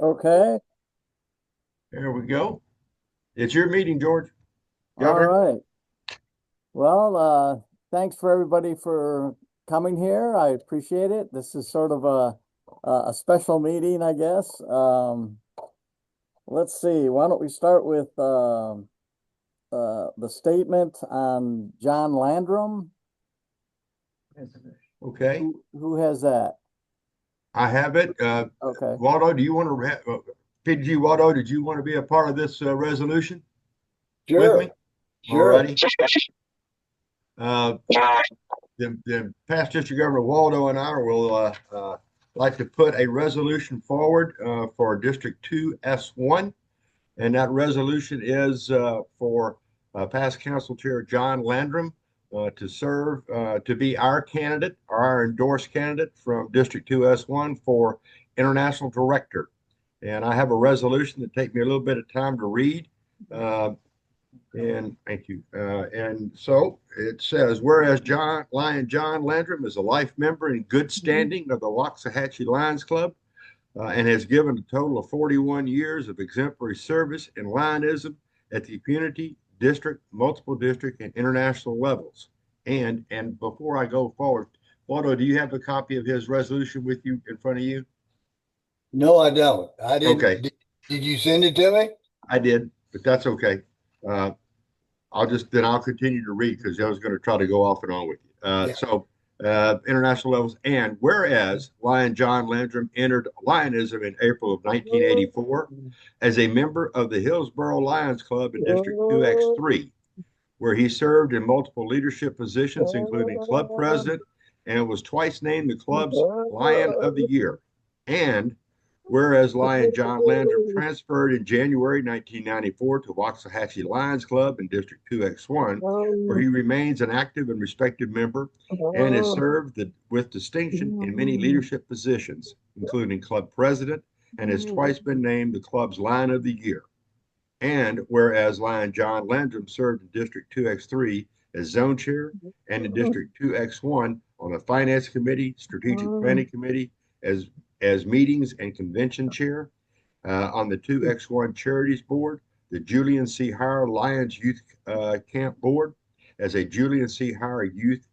Okay. There we go. It's your meeting, George. All Governor. right. Well, thanks for everybody for coming here. I appreciate it. This is sort of a special meeting, I guess. Let's see. Why don't we start with the statement on John Landrum? Okay. Who has that? I have it. Okay. Waldo, do you want to, PG Waldo, did you want to be a part of this resolution with me? Sure, All sure. righty. Uh, then past District Governor Waldo and I will like to put a resolution forward for District 2S1. And that resolution is for past Council Chair John Landrum to serve to be our candidate or our endorsed candidate from District 2S1 for International Director. And I have a resolution that take me a little bit of time to read. And thank you. And so it says, whereas John Landrum is a life member in good standing of the Waxahachie Lions Club, and has given a total of 41 years of exemplary service in Lionism at the community, district, multiple district, and international levels. And before I go forward, Waldo, do you have a copy of his resolution with you in front of you? No, I don't. I didn't. Okay, Did you send it to me? I did, but that's okay. Uh, I'll continue to read because I was going to try to go off and on with you. Yeah. International levels. And whereas Lion John Landrum entered Lionism in April of 1984 as a member of the Hillsborough Lions Club in District 2X3, where he served in multiple leadership positions, including club president, and was twice named the club's Lion of the Year. And whereas Lion John Landrum transferred in January 1994 to Waxahachie Lions Club in District 2X1, where he remains an active and respected member and has served with distinction in many leadership positions, including club president, and has twice been named the club's Lion of the Year. And whereas Lion John Landrum served in District 2X3 as zone chair and in District 2X1 on the Finance Committee, Strategic Planning Committee, as meetings and convention chair, on the 2X1 Charities Board, the Julian C. Hire Lions Youth Camp Board, as a Julian C. Hire Youth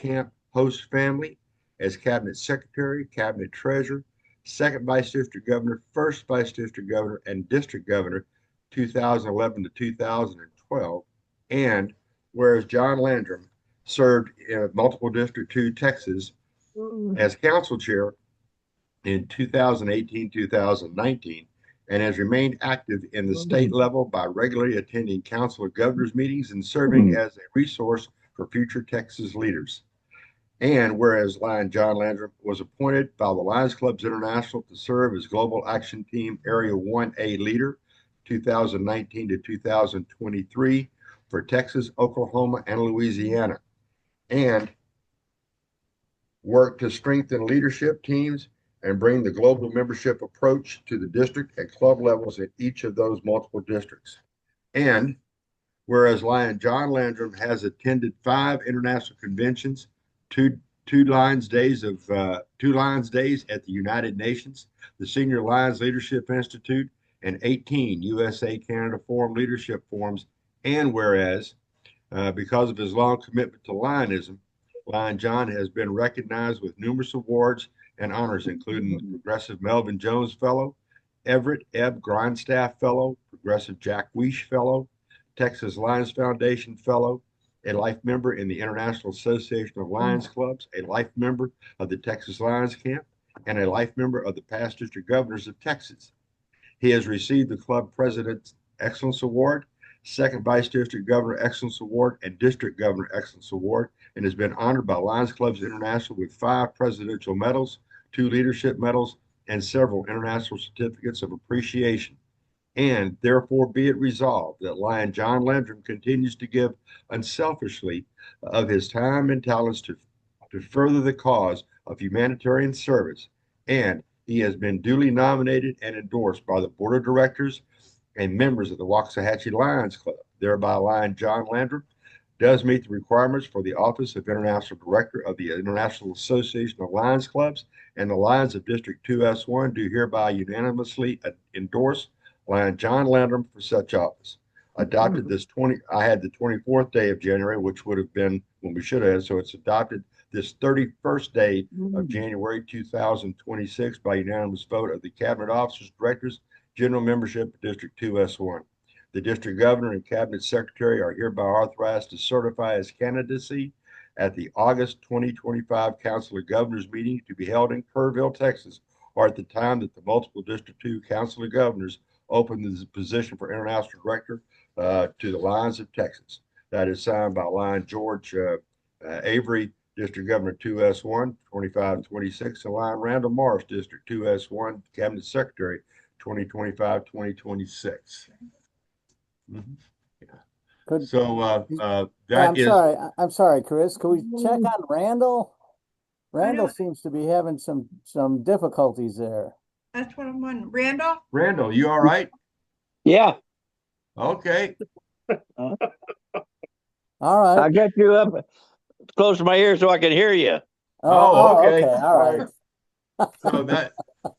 Camp host family, as Cabinet Secretary, Cabinet Treasurer, Second Vice District Governor, First Vice District Governor, and District Governor 2011 to 2012. And whereas John Landrum served in multiple District 2 Texas as council chair in 2018 2019 and has remained active in the state level by regularly attending Council of Governors meetings and serving as a resource for future Texas leaders. And whereas Lion John Landrum was appointed by the Lions Clubs International to serve as Global Action Team Area 1A leader 2019 to 2023 for Texas, Oklahoma, and Louisiana, and work to strengthen leadership teams and bring the global membership approach to the district at club levels at each of those multiple districts. And whereas Lion John Landrum has attended 5 international conventions, two two Lions days at the United Nations, the Senior Lions Leadership Institute, and 18 USA Canada Forum Leadership Forums. And whereas, because of his long commitment to Lionism, Lion John has been recognized with numerous awards and honors, including the Progressive Melvin Jones Fellow, Everett Ebb Grindstaff Fellow, Progressive Jack Weish Fellow, Texas Lions Foundation Fellow, a life member in the International Association of Lions Clubs, a life member of the Texas Lions Camp, and a life member of the past district governors of Texas. He has received the Club President's Excellence Award, Second Vice District Governor Excellence Award, and District Governor Excellence Award, and has been honored by Lions Clubs International with 5 presidential medals, 2 leadership medals, and several international certificates of appreciation. And therefore be it resolved that Lion John Landrum continues to give unselfishly of his time and talents to further the cause of humanitarian service. And he has been duly nominated and endorsed by the board of directors and members of the Waxahachie Lions Club, thereby Lion John Landrum does meet the requirements for the Office of International Director of the International Association of Lions Clubs, and the Lions of District 2S1 do hereby unanimously endorse Lion John Landrum for such office. Adopted this I had the 24th day of January, which would have been when we should have, so it's adopted this 31st day of January 2026 by unanimous vote of the Cabinet Officers, Directors, General Membership of District 2S1. The District Governor and Cabinet Secretary are hereby authorized to certify his candidacy at the August 2025 Council of Governors meeting to be held in Kerrville, Texas, or at the time that the multiple District 2 Council of Governors open the position for International Director to the Lions of Texas. That is signed by Lion George Avery, District Governor 2S1, 25-26, and Lion Randall Morris, District 2S1, Cabinet Secretary 2025-2026. Could, So I'm sorry, Chris. Could we check on Randall? Randall seems to be having some difficulties there. That's what I'm wondering. Randall, you all right? Yeah, Okay. All right. I got you up close to my ear so I can hear you. Okay. All right. So that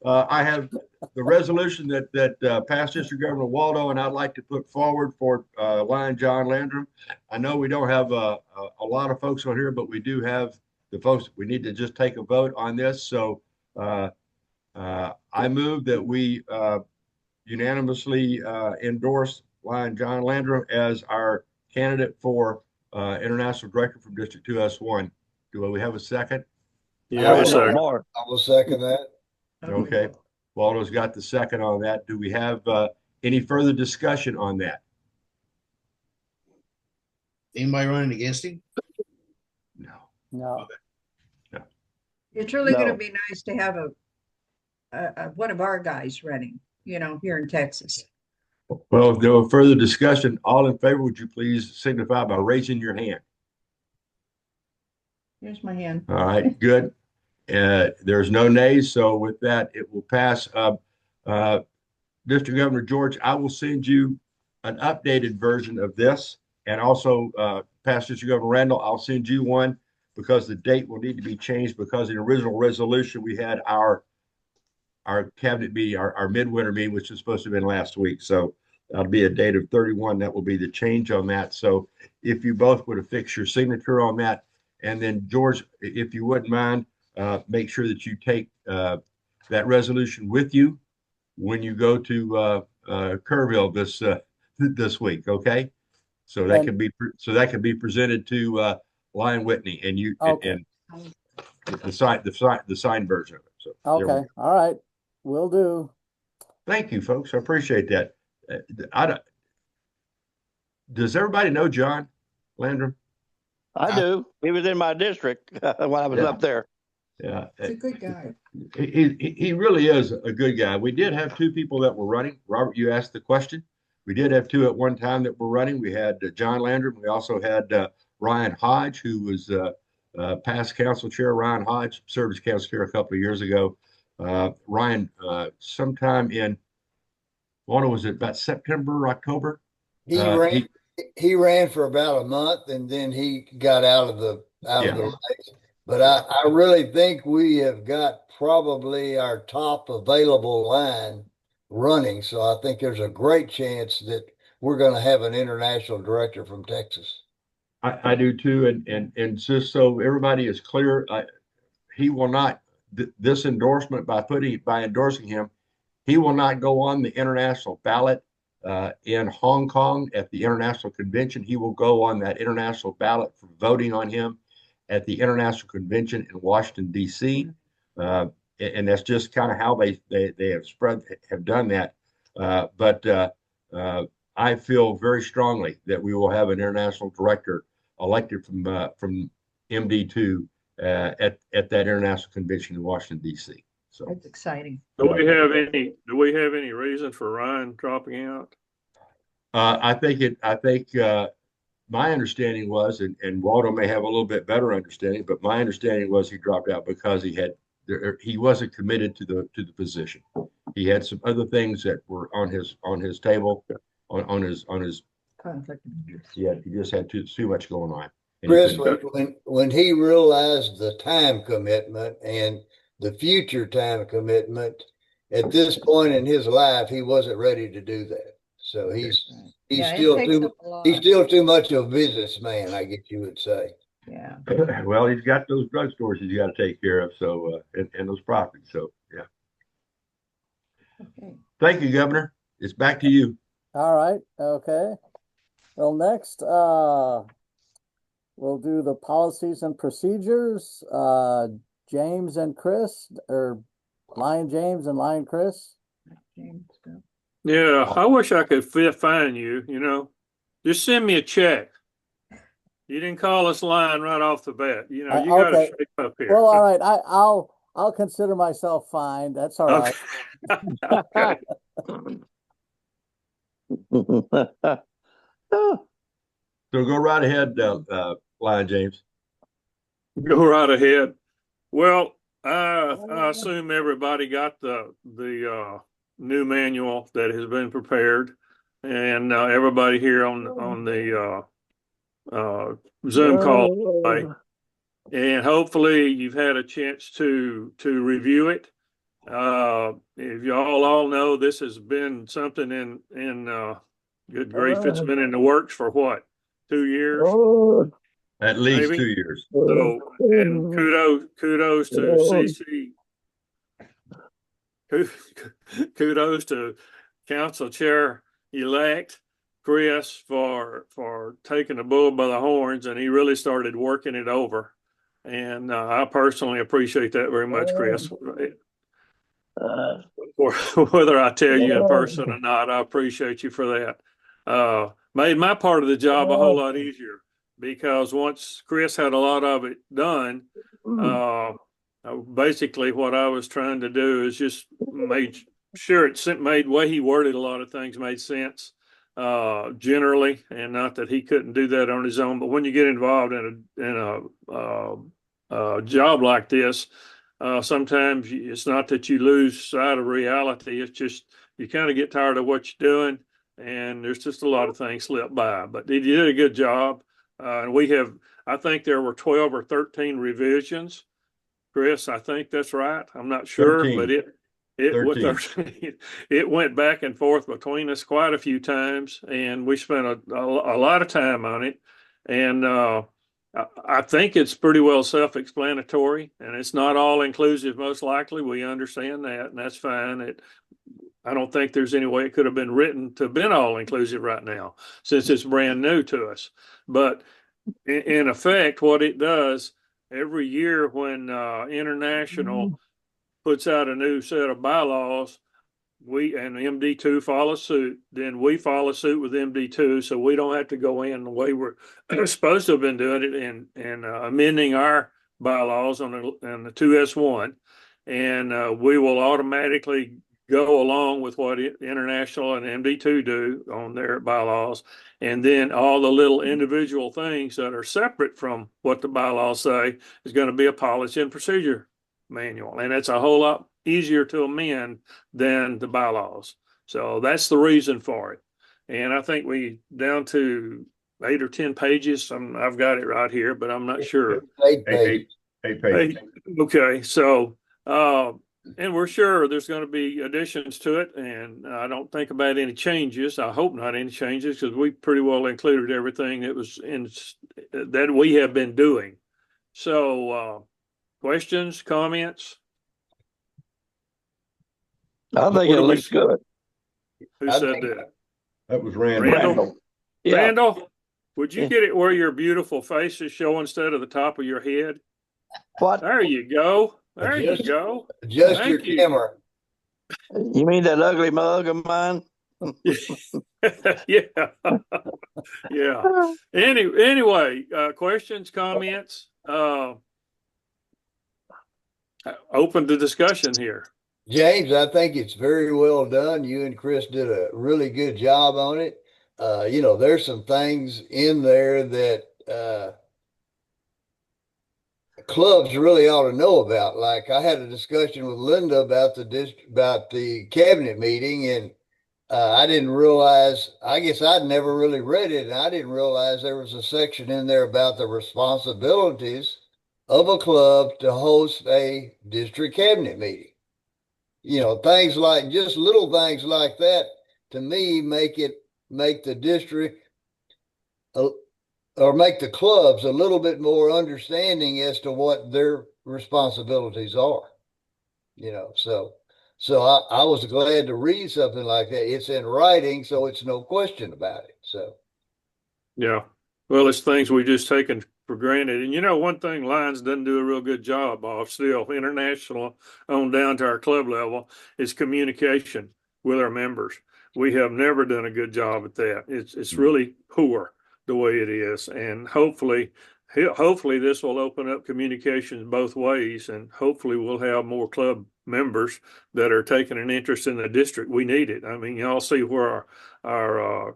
I have the resolution that passed District Governor Waldo, and I'd like to put forward for Lion John Landrum. I know we don't have a lot of folks on here, but we do have the folks. We need to just take a vote on this. So I move that we unanimously endorse Lion John Landrum as our candidate for International Director from District 2S1. Do we have a second? Yeah, I will second that. Okay. Waldo's got the second on that. Do we have any further discussion on that? Anybody running against him? No. it's really No. going to be nice to have a one of our guys running, here in Texas. Well, if no further discussion, all in favor, would you please signify by raising your hand? Here's my hand. All right, good. There's no nays, so with that, it will pass. District Governor George, I will send you an updated version of this, and also past District Governor Randall, I'll send you one because the date will need to be changed because in the original resolution we had our cabinet meeting, our midwinter meeting, which was supposed to have been last week. So that'll be a date of 31. That will be the change on that. So if you both would affix your signature on that, and then George, if you wouldn't mind, make sure that you take that resolution with you when you go to Kerrville this week. Okay, so that can be presented to Lion Whitney and you and the signed version of it. So Okay. All right. Will do. thank you, folks. I appreciate that. Does everybody know John Landrum? I do. He was in my district when I was up there. Yeah, He's a good guy. he really is a good guy. We did have two people that were running. Robert, you asked the question. We did have two at one time that were running. We had John Landrum. We also had Ryan Hodge, who was past council chair. Ryan Hodge served as council chair a couple of years ago. Ryan, sometime in, what was it, about September, October? He ran for about a month and then he got out of the race. But I really think we have got probably our top available line running. So I think there's a great chance that we're going to have an international director from Texas. I do too, and just so everybody is clear, he will not this endorsement by endorsing him, he will not go on the international ballot in Hong Kong at the international convention. He will go on that international ballot for voting on him at the international convention in Washington D.C. And that's just kind of how they have done that. But I feel very strongly that we will have an international director elected from MD2 at that international convention in Washington D.C. So That's exciting. Do we have any reason for Ryan dropping out? I think my understanding was, and Waldo may have a little bit better understanding, but my understanding was he dropped out because he wasn't committed to the position. He had some other things that were on his table, on his conflict of interest. Yeah, he just had too much going on. And he Chris, couldn't- when he realized the time commitment and the future time commitment, at this point in his life, he wasn't ready to do that. So he's Yeah, it still takes too up a lot. he's still too much of a businessman, I guess you would say. Yeah. Well, he's got those drugstores he's got to take care of. So, and those properties. So, yeah. Okay. Thank you, Governor. It's back to you. All right, okay. Well, next, we'll do the policies and procedures. James and Chris, or Lion James and Lion Chris. James, go. Yeah, I wish I could find you, just send me a check. You didn't call us lying right off the bat. You got to Okay. shake up here. Well, all right, I'll consider myself fine. That's all right. Okay. So go right ahead, Lion James. Go right ahead. Well, I assume everybody got the new manual that has been prepared, and everybody here on the Zoom call today. And hopefully you've had a chance to review it. If you all know, this has been something in good grief, it's been in the works for what, 2 years? At least Maybe. 2 years. So, and kudos to CC. Kudos to Council Chair Elect Chris for taking the bull by the horns, and he really started working it over. And I personally appreciate that very much, Chris. Whether I tell you in person or not, I appreciate you for that. Made my part of the job a whole lot easier, because once Chris had a lot of it done, basically what I was trying to do is just made sure made way he worded a lot of things made sense generally, and not that he couldn't do that on his own. But when you get involved in a job like this, sometimes it's not that you lose sight of reality. It's just you kind of get tired of what you're doing, and there's just a lot of things slip by. But he did a good job. And I think there were 12 or 13 revisions. Chris, I think that's right. I'm not sure, 13. but it went back and forth between us quite a few times, and we spent a lot of time on it. And I think it's pretty well self-explanatory, and it's not all inclusive. Most likely, we understand that, and that's fine. I don't think there's any way it could have been written to have been all inclusive right now, since it's brand new to us. But in effect, what it does every year when International puts out a new set of bylaws, and MD2 follows suit, then we follow suit with MD2, so we don't have to go in the way we're supposed to have been doing it and amending our bylaws on the 2S1, and we will automatically go along with what International and MD2 do on their bylaws, and then all the little individual things that are separate from what the bylaws say is going to be a policy and procedure manual, and it's a whole lot easier to amend than the bylaws. So that's the reason for it. And I think we down to 8 or 10 pages. I've got it right here, but I'm not sure. 8 pages. 8 pages. Okay. So, and we're sure there's going to be additions to it, and I don't think about any changes. I hope not any changes, because we pretty well included everything that we have been doing. So, questions, comments? I think it looks good. Who I said think- that? That was Randall. Randall? Yeah. Randall, would you Yeah. get it where your beautiful face is showing instead of the top of your head? What? There you go. There you Adjust- go. Adjust Thank your you. camera. You mean that ugly mug of mine? Yeah. Yeah. Anyway, questions, comments? Open to discussion here. James, I think it's very well done. You and Chris did a really good job on it. There's some things in there that clubs really ought to know about. Like I had a discussion with Linda about the cabinet meeting, and I didn't realize, I guess I'd never really read it, and I didn't realize there was a section in there about the responsibilities of a club to host a district cabinet meeting. You know, things like just little things like that to me make the district or make the clubs a little bit more understanding as to what their responsibilities are. You know, so I was glad to read something like that. It's in writing, so it's no question about it. So Yeah. Well, it's things we just taken for granted. And you know, one thing Lions doesn't do a real good job of still, international on down to our club level, is communication with our members. We have never done a good job at that. It's really poor the way it is. And hopefully this will open up communications both ways, and hopefully we'll have more club members that are taking an interest in the district. We need it. I mean, y'all see where our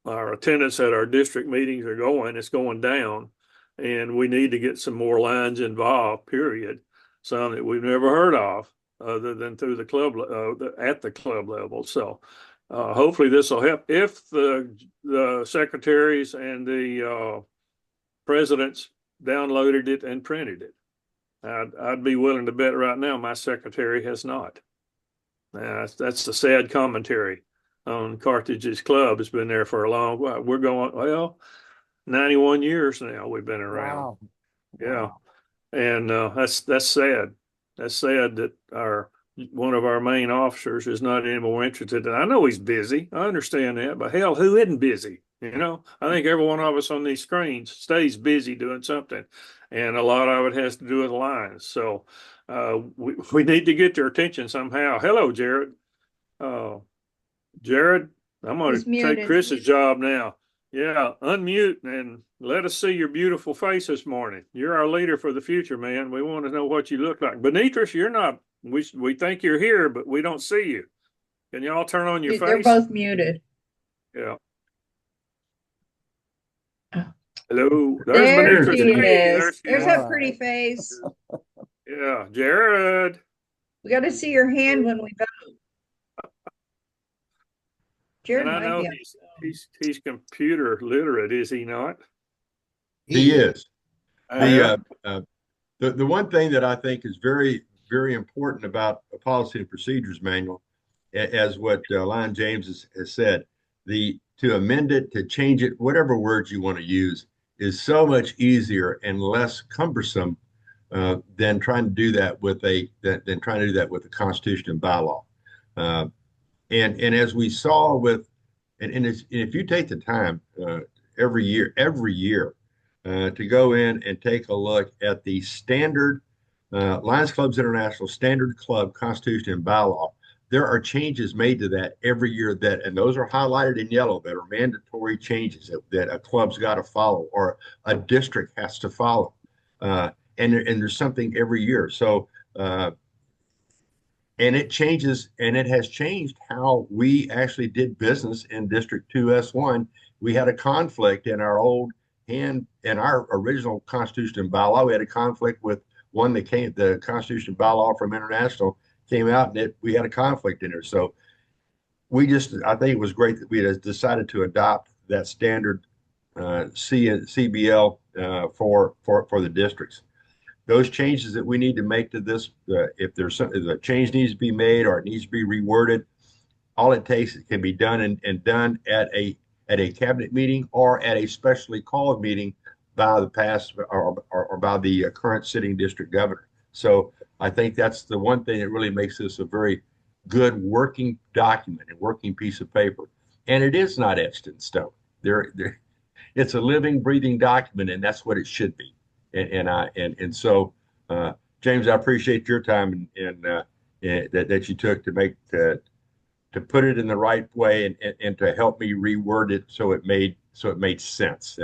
attendance at our district meetings are going. It's going down, and we need to get some more Lions involved, period. Some that we've never heard of other than through the club, at the club level. So hopefully this will help. If the secretaries and the presidents downloaded it and printed it, I'd be willing to bet right now my secretary has not. That's the sad commentary on Carthage's club. Has been there for a long while. We're going, well, 91 years now we've been around. Wow. Yeah. And that's sad. That's sad that one of our main officers is not any more interested. And I know he's busy. I understand that, but hell, who isn't busy? You know, I think every one of us on these screens stays busy doing something, and a lot of it has to do with Lions. So we need to get their attention somehow. Hello, Jared. Jared, I'm going He's to muted. take Chris's job now. Yeah, unmute and let us see your beautiful face this morning. You're our leader for the future, man. We want to know what you look like. Benitris, you're not. We think you're here, but we don't see you. Can y'all turn on your They're face? both muted. Yeah. Oh. Hello. There Benitris. she Hey, is. there she There's is. her pretty face. Yeah, Jared. We got to see your hand when we vote. Jared And I might know be on he's computer literate, is he not? He is. Yeah. The one thing that I think is very, very important about a policy and procedures manual, as what Lion James has said, to amend it, to change it, whatever words you want to use, is so much easier and less cumbersome than trying to do that with a constitution and bylaw. And as we saw with, and if you take the time every year to go in and take a look at the standard Lions Clubs International Standard Club Constitution and Bylaw, there are changes made to that every year and those are highlighted in yellow that are mandatory changes that a club's got to follow or a district has to follow. And there's something every year. So, and it changes, and it has changed how we actually did business in District 2S1. We had a conflict in our original Constitution and bylaw. We had a conflict with the Constitution and bylaw from International came out, and we had a conflict in there. So I think it was great that we had decided to adopt that standard CBL for the districts. Those changes that we need to make to this, if a change needs to be made or it needs to be reworded, all it takes can be done and done at a cabinet meeting or at a specially called meeting by the past or by the current sitting district governor. So I think that's the one thing that really makes this a very good working document and working piece of paper. And it is not etched in stone. It's a living, breathing document, and that's what it should be. So, James, I appreciate your time and that you took to put it in the right way and to help me reword it so it made sense.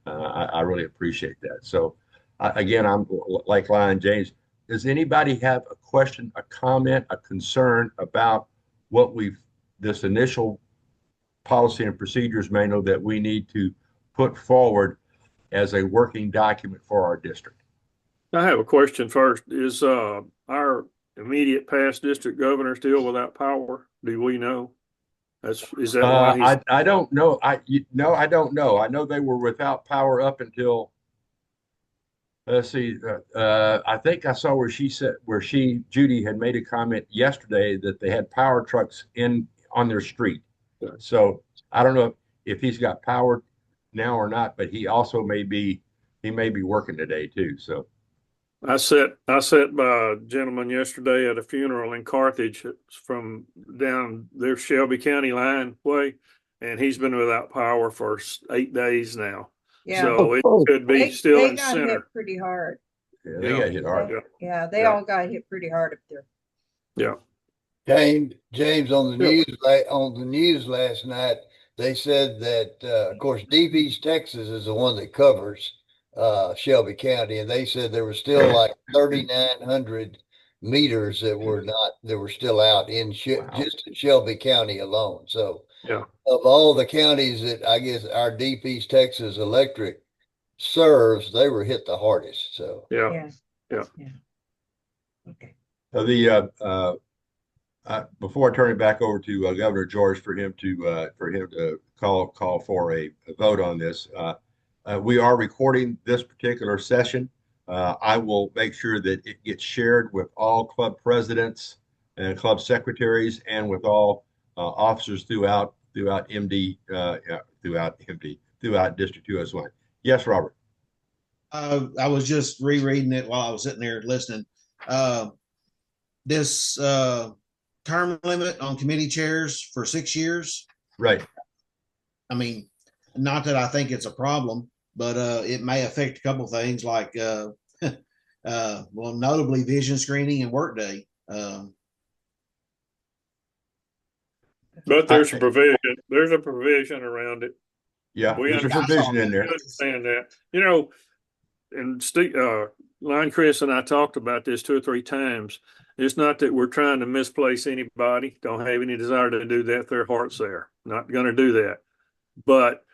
I really appreciate that. So, again, I'm like Lion James. Does anybody have a question, a comment, a concern about this initial policy and procedures manual that we need to put forward as a working document for our district? I have a question first. Is our immediate past district governor still without power? Do we know? Is that why he's? I don't know. No, I don't know. I know they were without power up until, let's see, I think I saw where Judy had made a comment yesterday that they had power trucks on their street. So I don't know if he's got power now or not, but he may be working today too. So I sat by a gentleman yesterday at a funeral in Carthage from down their Shelby County line way, and he's been without power for 8 days now. Yeah. So it could be They, still they in got center. hit pretty hard. yeah, they got hit hard. Yeah. They Yeah. all got hit pretty hard up there. Yeah. James, on the news last night, they said that of course Deep East Texas is the one that covers Shelby County, and they said there were still like 3,900 meters that were still out in just in Shelby County alone. So Yeah. of all the counties that I guess our Deep East Texas Electric serves, they were hit the hardest. So Yeah. Okay. Before I turn it back over to Governor George for him to call for a vote on this, we are recording this particular session. I will make sure that it gets shared with all club presidents and club secretaries and with all officers throughout MD, throughout District 201. Yes, Robert. I was just rereading it while I was sitting there listening. This term limit on committee chairs for 6 years. Right. I mean, not that I think it's a problem, but it may affect a couple of things like, well, notably vision screening and workday. But there's a provision. There's a provision around it. Yeah, We there's a provision in there. understand that. You know, and Steve, Line Chris and I talked about this 2 or 3 times. It's not that we're trying to misplace anybody. Don't have any desire to do that. Their heart's there. Not going to do that. But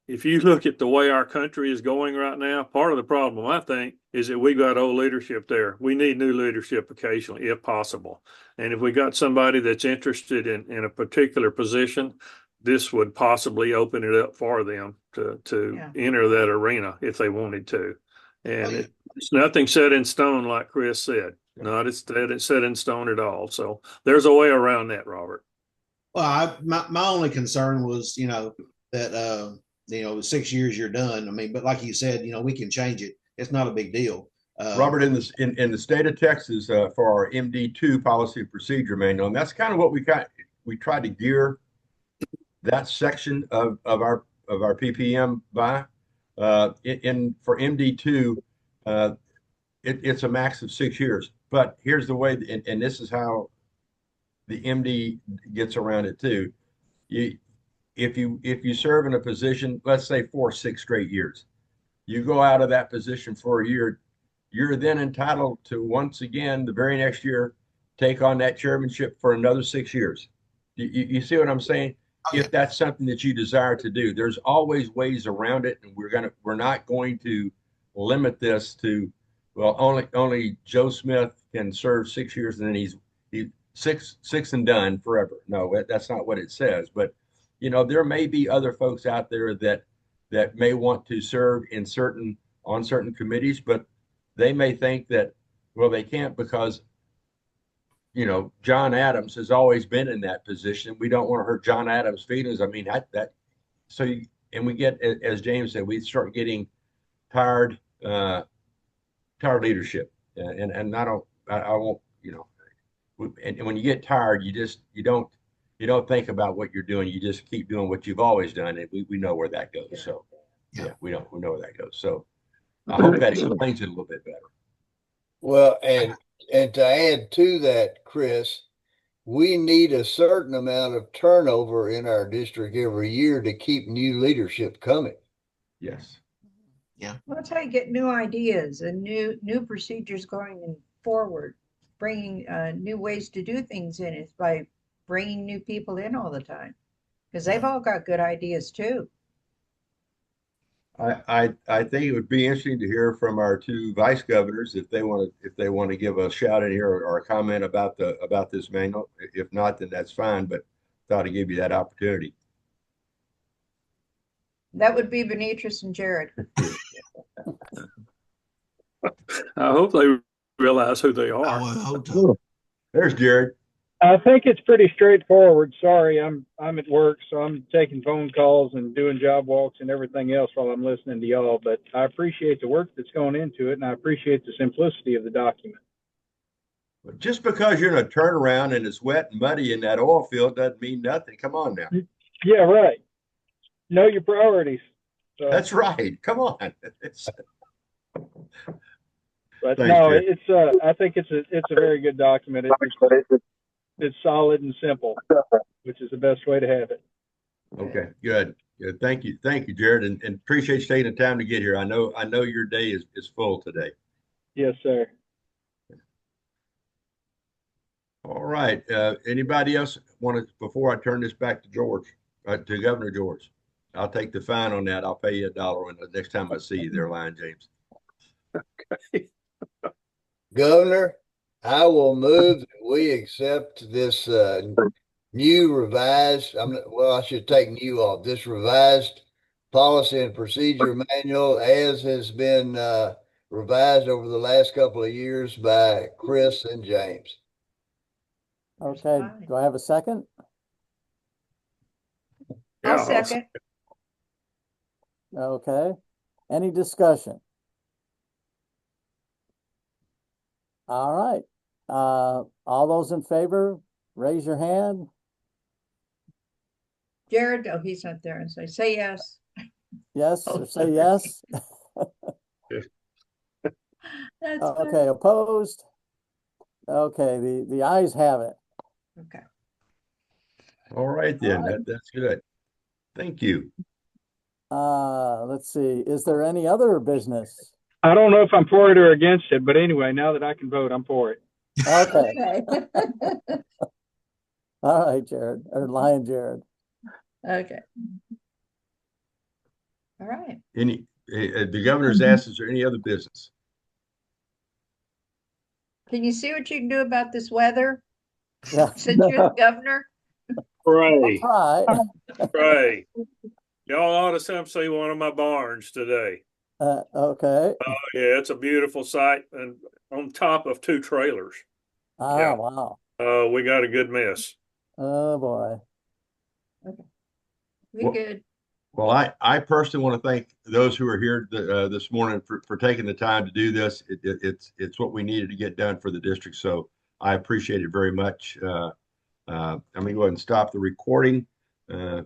if you look at the way our country is going right now, part of the problem, I think, is that we got old leadership there. We need new leadership occasionally, if possible. And if we got somebody that's interested in a particular position, this would possibly open it up for them to enter that arena if they wanted to. And it's nothing set in stone, like Chris said. Not it's set in stone at all. So there's a way around that, Robert. Well, my only concern was, that 6 years you're done. I mean, but like you said, we can change it. It's not a big deal. Robert, in the state of Texas, for our MD2 policy and procedure manual, and that's kind of what we tried to gear that section of our PPM by. For MD2, it's a max of 6 years. But here's the way, and this is how the MD gets around it too. If you serve in a position, let's say 4 or 6 straight years, you go out of that position for a year, you're then entitled to once again the very next year take on that chairmanship for another 6 years. You see what I'm saying? If that's something that you desire to do, there's always ways around it, and we're not going to limit this to, well, only Joe Smith can serve 6 years and then he's six and done forever. No, that's not what it says. But there may be other folks out there that may want to serve on certain committees, but they may think that, well, they can't because John Adams has always been in that position. We don't want to hurt John Adams' feelings. I mean, and we get, as James said, we start getting tired leadership, and I won't, and when you get tired, you don't think about what you're doing. You just keep doing what you've always done, and we know where that goes. So we know where that goes. So I hope that explains it a little bit better. Well, and to add to that, Chris, we need a certain amount of turnover in our district every year to keep new leadership coming. Yes. Yeah. Well, that's how you get new ideas and new procedures going forward, bringing new ways to do things in it by bringing new people in all the time, because they've all got good ideas too. I think it would be interesting to hear from our 2 vice governors if they want to give a shout in here or a comment about this manual. If not, then that's fine. But thought I'd give you that opportunity. That would be Benitris and Jared. I hope they realize who they I are. would hope so. There's Jared. I think it's pretty straightforward. Sorry, I'm at work, so I'm taking phone calls and doing job walks and everything else while I'm listening to y'all. But I appreciate the work that's going into it, and I appreciate the simplicity of the document. But just because you're in a turnaround and it's wet and muddy in that oil field doesn't mean nothing. Come on now. Yeah, right. Know your priorities. So, That's right. Come on. but Thanks, no, Jared. it's I think it's a very good document. It's solid and simple, which is the best way to have it. Okay, good. Good. Thank you. Thank you, Jared. And appreciate you taking the time to get here. I know your day is full today. Yes, sir. All right. Anybody else want to, before I turn this back to George, to Governor George? I'll take the fine on that. I'll pay you $1 when the next time I see you there, Lion James. Governor, I will move that we accept this new revised, I should take new off, this revised policy and procedure manual as has been revised over the last couple of years by Chris and James. Okay, fine. do I have a second? Yeah, I'll second. Okay, any discussion? All right, all those in favor, raise your hand. Jared, oh, he's not there. And say yes. Yes, or say yes. That's Okay, opposed? Okay, the ayes have it. Okay. All right then. All right. That's good. Thank you. Let's see, is there any other business? I don't know if I'm for it or against it, but anyway, now that I can vote, I'm for it. Okay, Okay. all right, Jared, or Lion Jared. Okay. All right. The governor's asked, is there any other business? Can you see what you can do about this weather Yeah, since you're the governor? Pray, try. pray. Y'all ought to come see one of my barns today. Okay, Yeah, it's a beautiful sight and on top of 2 trailers. Yeah. wow, We got a good mess. oh boy. We Well- good. Well, I personally want to thank those who are here this morning for taking the time to do this. It's what we needed to get done for the district. So I appreciate it very much. I'm going to go ahead and stop the recording and